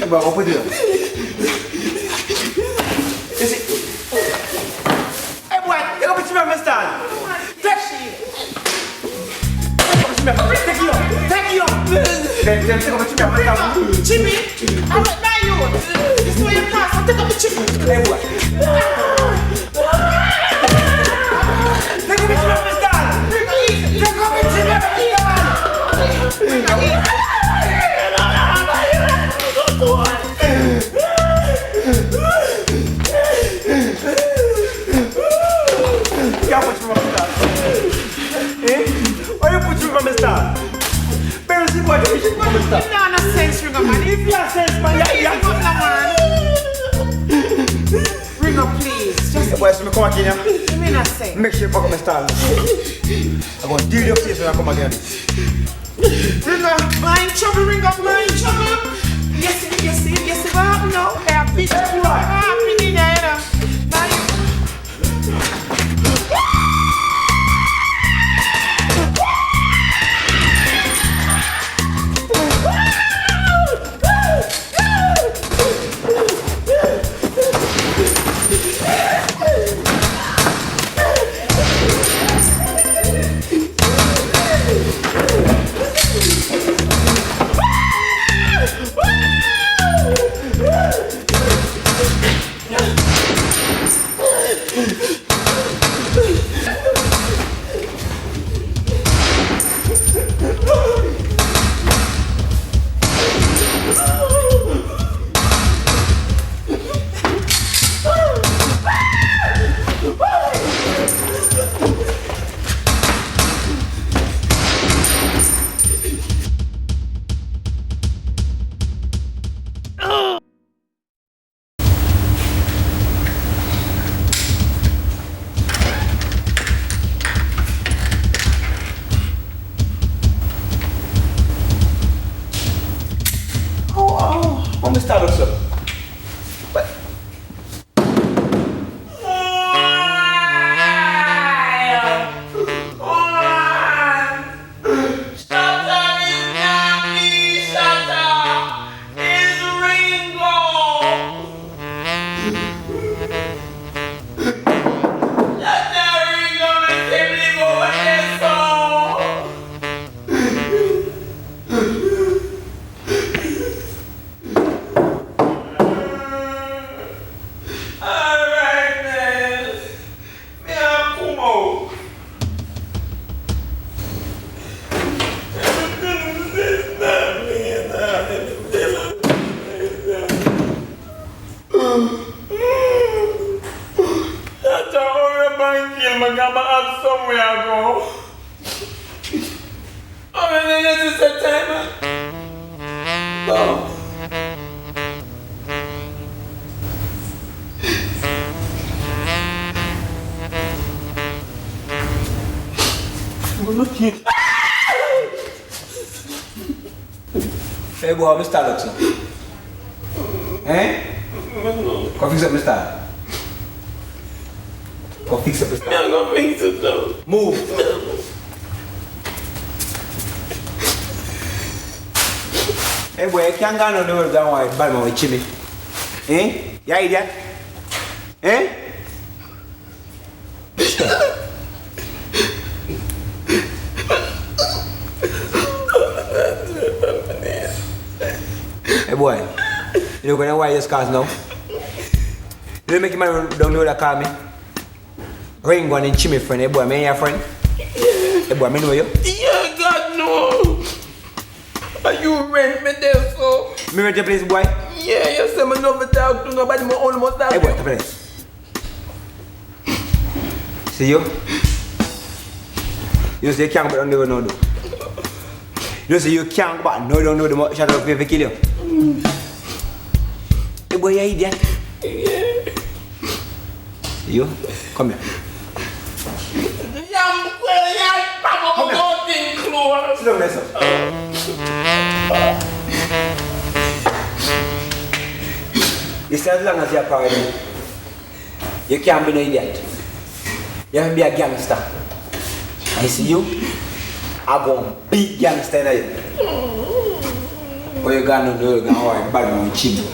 Bah, on peut dire. Hey, boy, you got to me stand. Take you. Jimmy, I'm not by you. This is where you pass. I'll take up the chicken. Hey, boy. Take me stand. Ring up, please. Just boy, so me come again. You mean I say? Make sure you fuck up my style. I'm gonna deal your face when I come again. Ring up, mind trouble, ring up, mind trouble. Yes, what happened now? I have bitch. What happened in there? Hey boy, Mr. Luxon. Eh? Come fix up Mr. Come fix up Mr. I'm gonna fix it though. Move. Hey boy, you can't go on the road down white bad man with Jimmy. Eh? You idiot? Eh? Hey boy, you know when I wire this cars now? You don't make your man down the road that call me? Ring one and Chimmy friend, hey boy, me your friend? Hey boy, me know you? Yeah, God no. Are you rent me there so? Me rent your place boy? Yeah, you say me never talk to nobody, me only must talk Hey to boy, you. come here. See you? You say you can't go down the road now though. You say you can't go back, no, don't know the much shut up if kill you. Hey boy, you idiot? Yeah. You? Come here. Come here. Sit down there, sir. You say as long as you're proud, you can't be no idiot. You have to be a gangster. I see you, I'm going to beat gangster in you. What you gonna do? You're gonna worry bad man chin.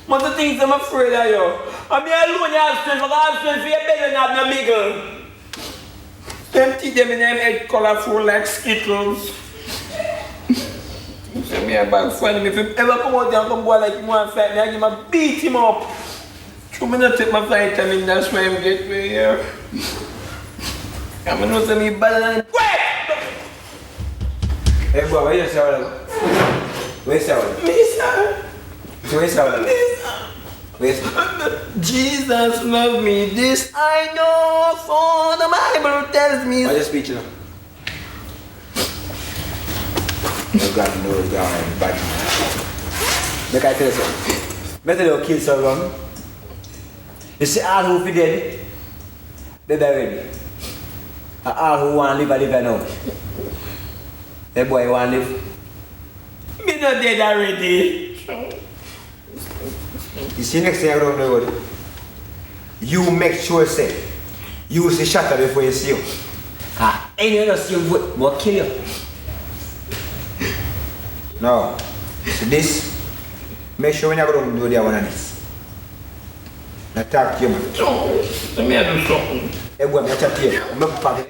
One of the things I'm afraid of you. I mean, alone you have strength, but I have strength for your belly and have no miggle. Them teeth them in them head colorful like Skittles. So me a bag friend, if you ever come out there and come boy like him and fight me, I give him a beat him up. So me not take my vitamin, that's why I'm get me here. I'm not say me better than him. Hey boy, where you say all that? Where you say all that? Me sir. So where you say all that? Where's Jesus love me, this I know, for the Bible tells me. what's your speech now? You got to know God, bad. Make I tell you something. Make you kill someone. You see all who be dead, they die already. And all who want to live now. That boy want to live. Me not dead already. You see next thing around the road, you make sure say, you see shatter before you see you. Anyone else see you will kill you. No. So this, make sure when you go to do the one of this. Now talk to you man. Let me do something. Hey boy, I chat to you. I'm not parking.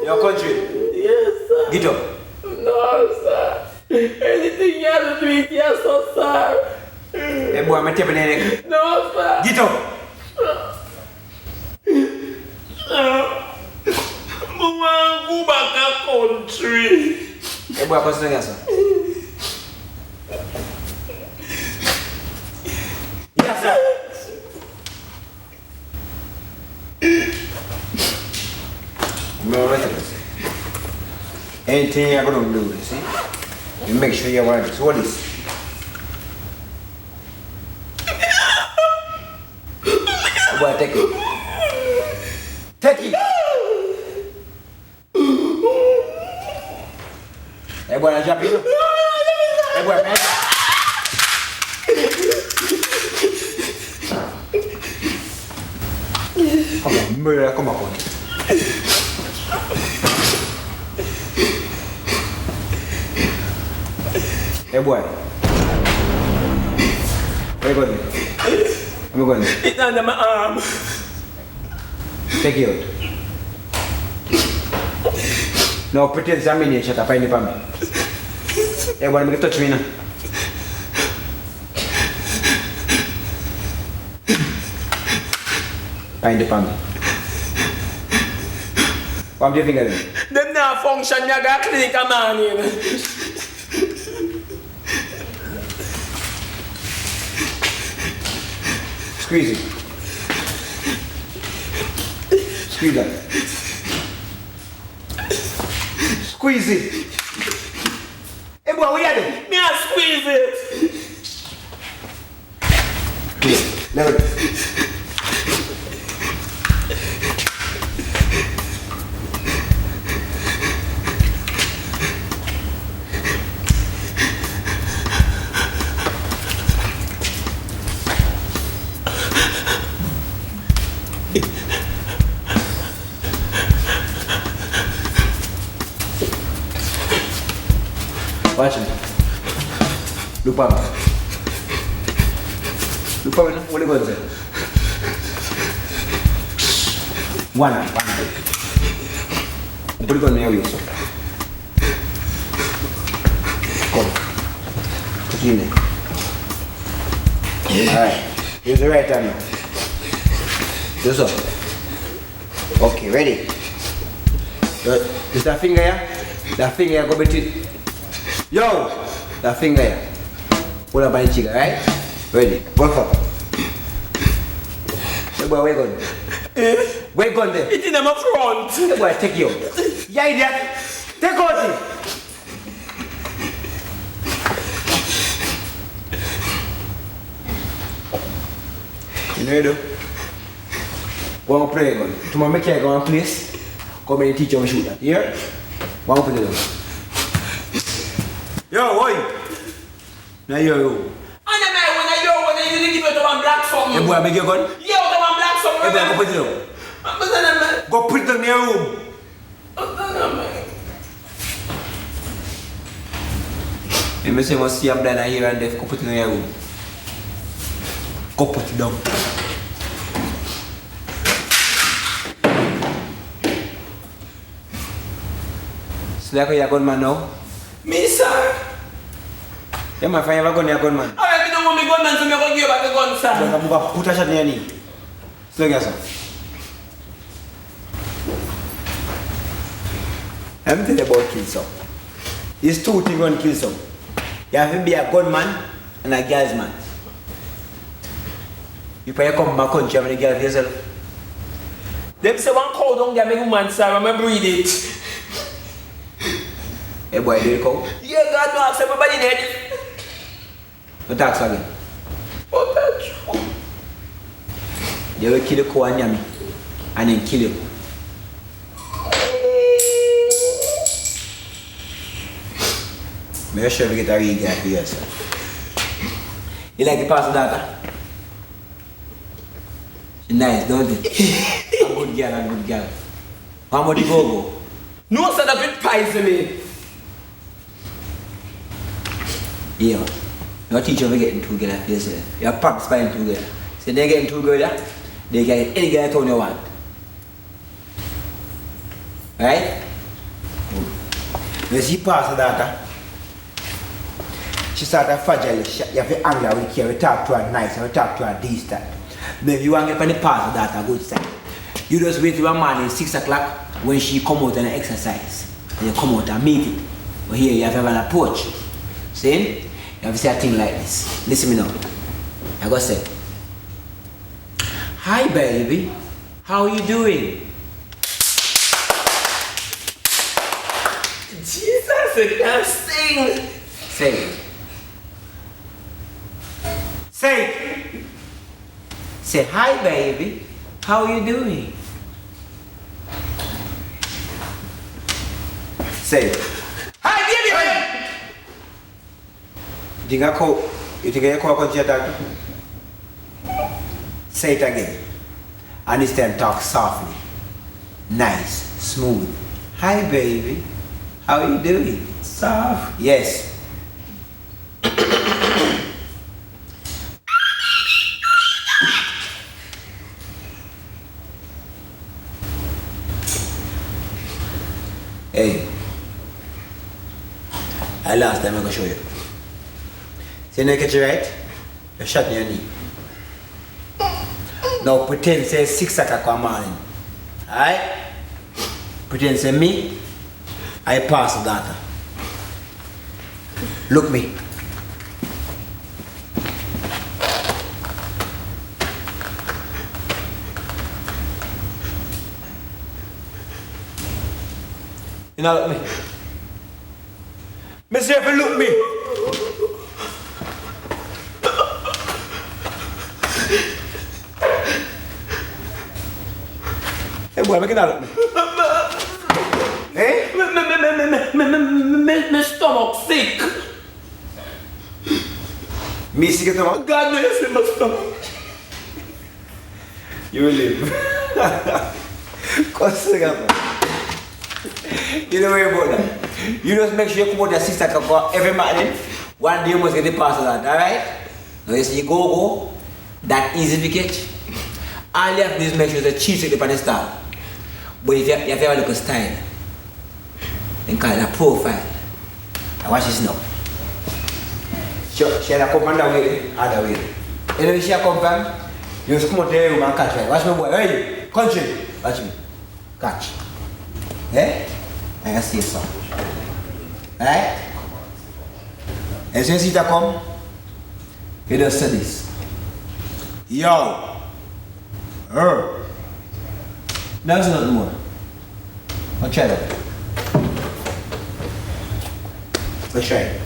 Your country. Yes, sir. Get up. No, sir. Anything you have to do it, yes, sir. Hey boy, I'm tapping the neck. No, sir. Get up. I want to go back to country. Hey boy, what's the answer? Yes, sir. Anything you're going to do, you see? You make sure you want this. What is? Boy, take it. Take it. Hey boy, jump in. Hey boy, man. Come on, murder, come on. Hey boy. Where you going? Where you going? It's under my arm. Take it out. No, pretend it's a miniature to find the family. Hey boy, make it touch me now. Find the family. What do you think of them? Them not function, me got a clinic a man in. Squeeze it. Squeeze that. Squeeze it. Hey boy, what you doing? Me a squeeze it. Here, let it. Watch me. Look at me. Look at me. What are you going to say? One. Put it on your wrist. Come. Put it in there. Alright. Use the right hand now. Do so. Okay, ready? Just that finger here. That finger here, go between. Yo! That finger here. Pull up by the cheek, alright? Ready? Work up. Hey boy, where you going? Where you going there? It's in my front. Hey boy, take you out. Yeah, idiot! Take out it! You know what you do? Go and play gun. Tomorrow make you go and place. Come and teach you how to shoot that. Here? Go and put it down. Yo, boy. Now yo. And then when you give it to one black something. Hey boy, make your gun. Yeah, to one black something. Hey boy, go put it up. Go put it in your room. Hey, me say must see a blind here and there. Go put it in your room. Go put it down. So like you're a gunman now? Me, sir. Yeah, my friend, you have a gun, you're a gunman. Alright, you don't want me gunman, so I'm going to give you back the gun, sir. I'm going to put a shot in your knee. Slow down, sir. Let me tell you about kill some. It's two things going to kill some. You have to be a gunman and a girl's man. You probably come from my country and a girl for yourself. Them say one cow down there, make woman, sir, I'm going to breed it. Hey boy, do you cow? Yeah, God knows, everybody dead. No talk again. Oh, that's true. They will kill the cow and yummy and then kill you. Make sure we get a real guy for yourself. You like the pastor daughter? She's nice, don't you? A good girl, a good girl. How much you go? No, sir, that bit poison me. Yeah. Your teacher will get into together for yourself. Your practice by into together. So they get into together, they get any guy town you want. Right? When she pass the daughter, she started fragile. You have to anger with her, we talk to her nice, and we talk to her decent. But if you want to get on the pass the daughter, good side. You just wait till a morning 6 o'clock when she come out and exercise. And you come out and meet it. But here you have to have an approach. See? You have to say a thing like this. Listen me now. I go say, hi baby, how you doing? Jesus, I can't sing. Say it. Say it. Say, hi baby, how you doing? Say it. Hi, baby. You think I call continue talking? Say it again. And this time talk softly. Nice, smooth. Hi baby, how you doing? Soft. Yes. Hey. Last time I'm gonna show you. See now catch you right? You shot in your knee. Now pretend say 6 o'clock in the morning. Alright? Pretend say me, I pass the data. Look me. You know look me. Mister, if you look me. Hey boy, make it out look me. Hey? My stomach sick. Me sick at all? God knows in my stomach. You will live. Consider. You don't worry about that. You just make sure you come out your sister every morning. One day you must get the parcel out, alright? Now you see you go, that easy to catch. All you have to do is make sure the cheese is on the start. But if you have to have a look at style, then call it a profile. Now watch this now. She had a come on that way, other way. You know if she come from, you just come out there and catch her. Watch me boy, hey, country, watch me. Catch. Eh? I can see some. Right? And since you come, you just say this. Yo. That's not more. I'll try that. Let's try it.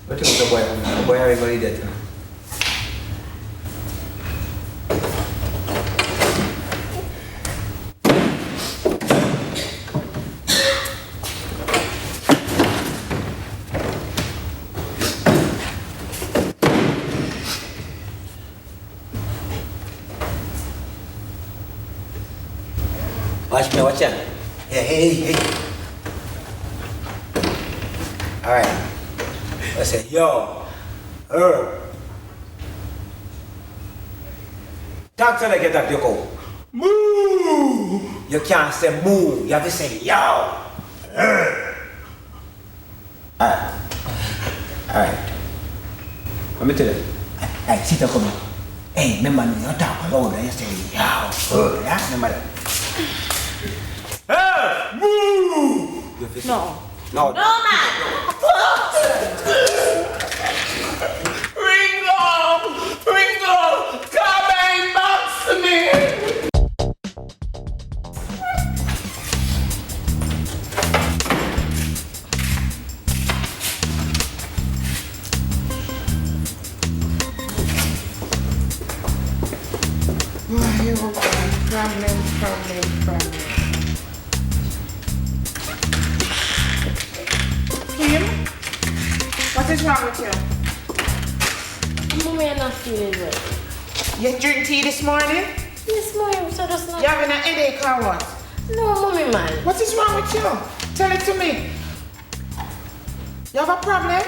What is the boy? The boy everybody dead. Watch me, watch out. Yeah, hey. Alright. I say, yo, talk to like you talk to your cow. Moo! You can't say moo, you have to say yo. Alright. Let me tell you. Hey, sit down, come on. Hey, remember me, you talk loud and you say yo. Yeah, remember that. Hey, moo! No. No, man. Ringo, come and box me. Problem. Kim, what is wrong with you? Mommy, I'm not feeling well. You drink tea this morning? Yes, Mommy, so that's not... You having a headache or what? No, Mommy, man. What is wrong with you? Tell it to me. You have a problem?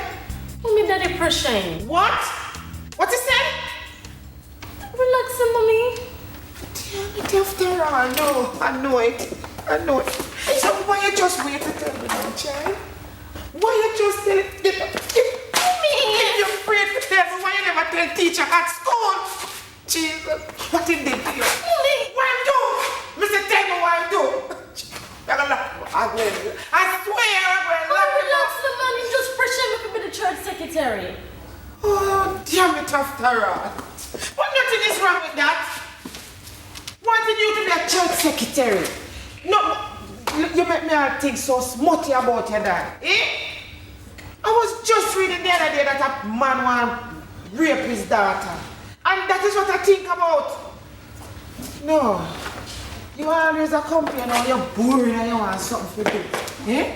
Mommy, that depression. What? What you said? Relax, Mommy. Damn it, after all. No, I know it. So why you just wait to tell me now, child? Why you just tell it? If you're afraid to tell me, why you never tell teacher at school? Jesus, what did they do? Mommy. Why you do? Mr. Tell me why you do. I swear I'm going to lock you Relax, up. Mommy. Just pressure me to be the church secretary. Oh, damn it, after all. But nothing is wrong with that. Wanted you to be a church secretary. No, you make me all think so smutty about your dad. Eh? I was just reading the other day that a man want to rape his daughter. And that is what I think about. No. You always a company and you're boring and you want something to do. Eh?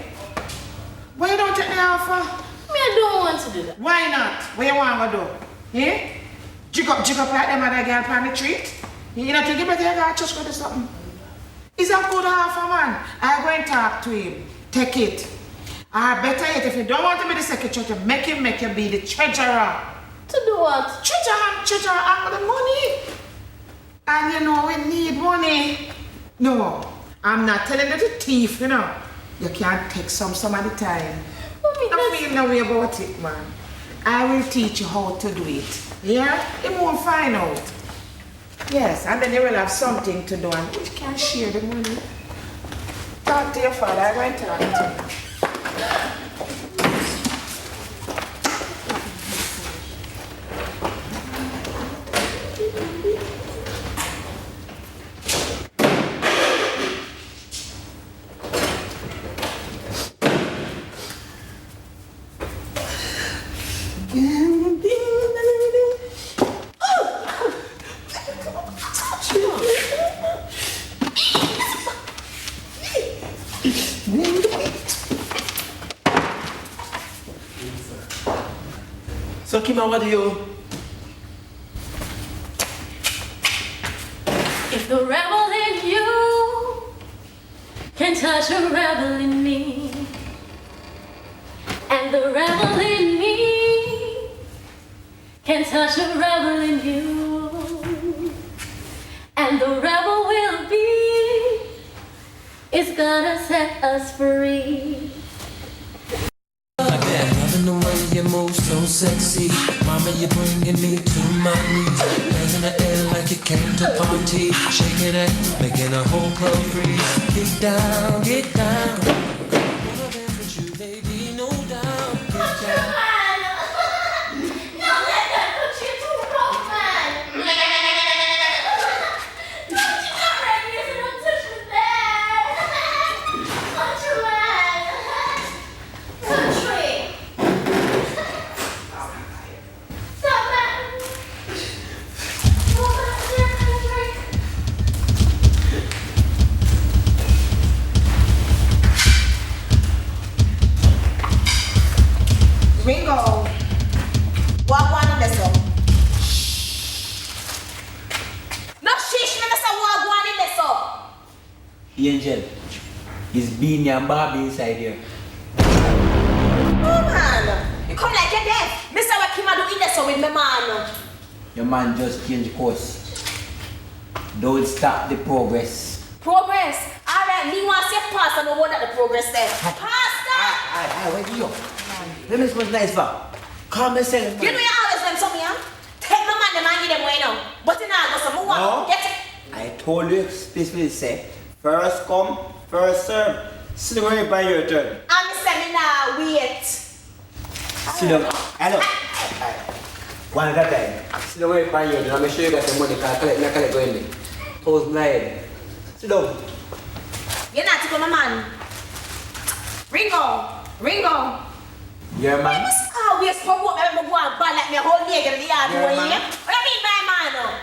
Why you don't take the offer? Me, I don't want to do that. Why not? What you want to do? Eh? Jig up like them other girl on the street? You don't think you better go to church go do something? He's a good half a man. I go and talk to him. Take it. Or better yet, if you don't want to be the secretary, make him be the treasurer. To do what? Treasurer and the money. And you know we need money. No, I'm not telling you the thief, you know. You can't take some at the time. Mommy, Don't feel no way about it, man. I will teach you how to do it. Yeah? You won't find out. Yes, and then you will have something to do and we can share the money. Talk to your father, I'm going to talk to him. So, Kima, what do you? If the rebel in you can touch a rebel in me, and the rebel in me can touch a rebel in you, and the rebel will be is gonna set us free. Loving the way you move so sexy. Mama, you're bringing me to my knees. Hands in the air like you came to party. Shaking it, making a whole club freeze. Get down, get down. Wanna dance with you, baby, no doubt. Get down. Angel. Is Beanie and Barbie inside here. Oh man, you come like you're deaf. Mr. What Kim do in there so with my man. Your man just changed course. Don't stop the progress. Progress? Alright, me want to say pastor no wonder the progress there. Pastor! Where do you? Let me smell nice for. Calm yourself. You know you always them something, huh? Take my man, the man give them way now. But you know, go some more. No. Get it? I told you explicitly say, first come, first serve. Sit down by your turn. I'm saying now, wait. Sit down. Hello. One at a time. Sit down by your turn. I'm going to show you guys the money. Can I collect going there? Toes my head. Sit down. You're not to go, my man. Ringo. Yeah, You man. must always promote me go and bad like me a whole nigga in the yard. Yeah, What man. do you mean by man?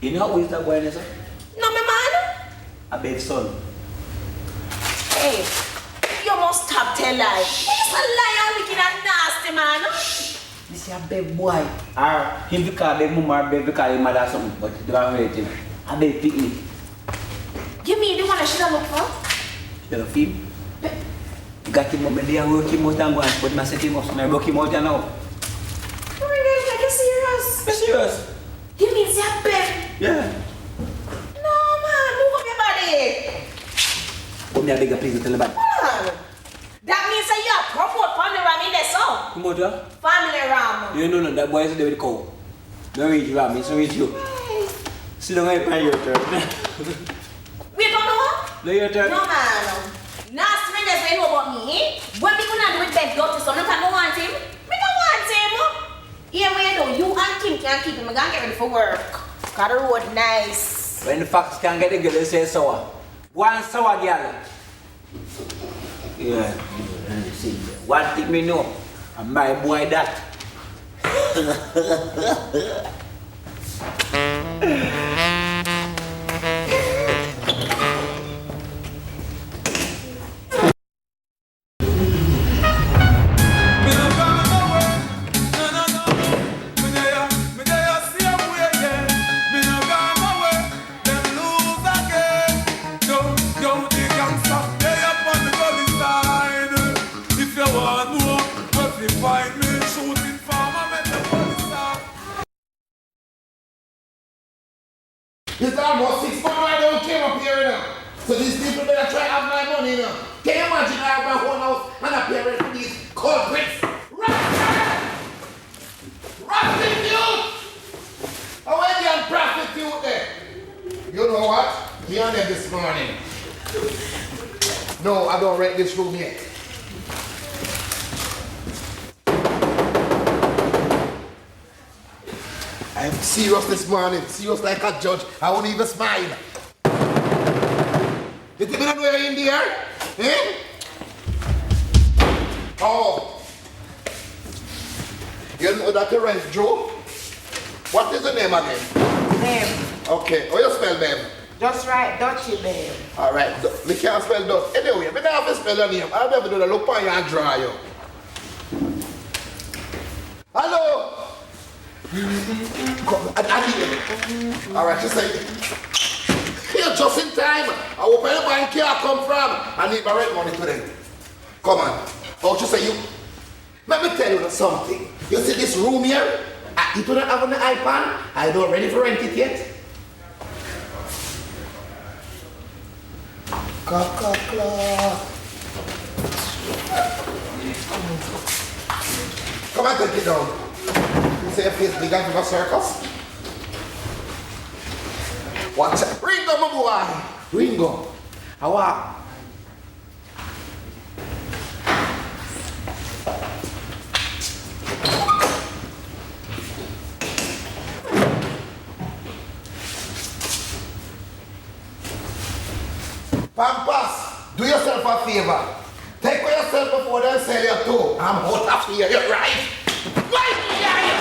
You know who is that boy, sir? No, my man. A big son. Hey, you must stop telling lies. You're just a liar, wicked and nasty, man. This is a big boy. Him because big mama, big because his mother something, but they don't hurt him. A big picnic. You mean the one I should have looked for? You know, him? You got him up and they are working out and go and put my setting up. So I work him out now. Oh my God, like you're serious? Be serious? You mean it's a bed? Yeah. No, man, move up your body. Come here, bigger please, tell the bad. Man, that means that you are promote family ram in the song. Come out, yeah? Family ram. You know, that boy is there with the cow. Don't reach you, Ram, it's not reach you. Hey. Sit down and find your turn. Wait, don't know what? Do your turn. No, man. Nasty men just know about me. What me gonna do with that dirty son? Look, I don't want him. Me don't want him. Here we know you and Kim can't keep him. I'm gonna get ready for work. Got the road nice. When the fox can't get the girl, they say sour. One sour girl. Yeah. See, one thing me know. And my boy that. It's almost 6 months I don't came up here now. So these people better try to have my money now. Can you imagine I have my whole house and I'm here for these culprits? Prostitute! How are you on prostitute there? You know what? Be on them this morning. No, I don't rent this room yet. I'm serious this morning, serious like a judge. I won't even smile. You think I know you're in there? Eh? Oh. You know that you rent Joe? What is the name again? Name. Okay, How you spell name? just right, Dutchy, babe. Alright, me can't spell Dutch. Anyway, me don't have to spell your name. I'll never do the look on you and draw you. Hello? Come, alright, she said, you're just in time. I hope anybody can't come from. I need my rent money today. Come on. Oh, she say you. Let me tell you something. You see this room here? It don't have an iPad. I don't ready for rent it yet. Come on, take it down. You say your face big as a circus? Watch it. Ringo, my boy. Ringo. How are? Pampas, do yourself a favor. Take for yourself before they sell you too. I'm out of here, you're right? Right here!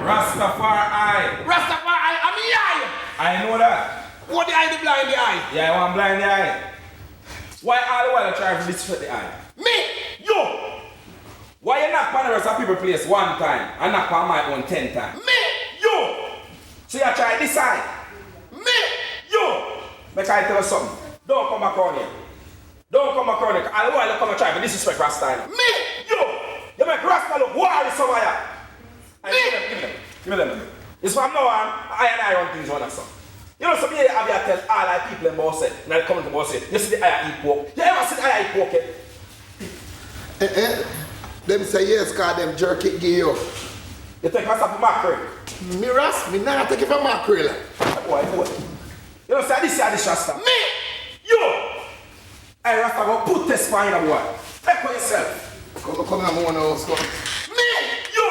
Rastafari. Rastafari, I'm here! I know that. What the eye, the blind the eye? Yeah, I want blind the eye. Why all the while I try to distract the eye? Me! Yo! Why you knock on the rest of people place one time and knock on my own 10 times? Me! Yo! So you try this side? Me! Yo! I tell you something. Don't come back around here. Don't come back around here. I don't want you to come and try to disrespect Rasta. Me? Yo! You make Rasta look wild somewhere. Give me them. It's from now on, I run things on us. You know, some here I tell all our people in Bosse, and I come to Bosse, you see the eye eat pork. You ever see the eye eat pork? Them say yes, cause them jerk it give you. You take Rasta for mackerel? Me Ras, me not take it for mackerel. Boy. You know, say this Rasta. Me? Yo! Hey, Rasta, go put this fine on boy. Take for yourself. Come on, one house, come. Me! Yo!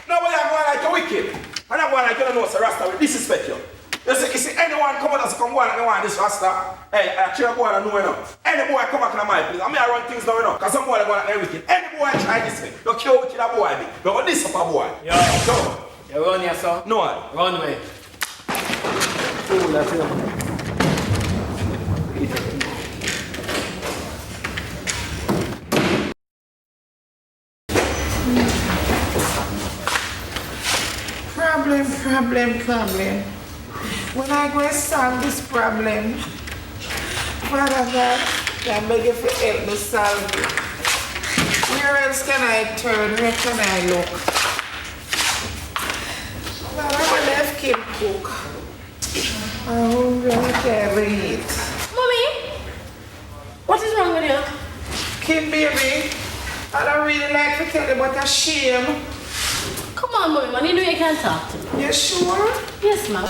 Now when I'm going like a wicked, and I'm going like you don't know, so Rasta will disrespect you. You see anyone come out and come on and they want this Rasta, hey, I actually go and know enough. Any boy come back in my place, I mean I run things down enough, because some boy are going to wicked. Any boy try this thing, don't care what that boy be. Don't go this up a boy. Yo. Go. You run here, son? No. Run away. Oh, that's it. Problem. When I go and solve this problem, Father God, I beg you to help me solve it. Where else can I turn? Where can I look? Father, I left Kim cook. Oh, I can't eat. Mommy, what is wrong with you? Kim, baby, I don't really like to tell you, but a shame. Come on, Mommy, man, you know you can't talk to me. You sure? Yes, ma'am.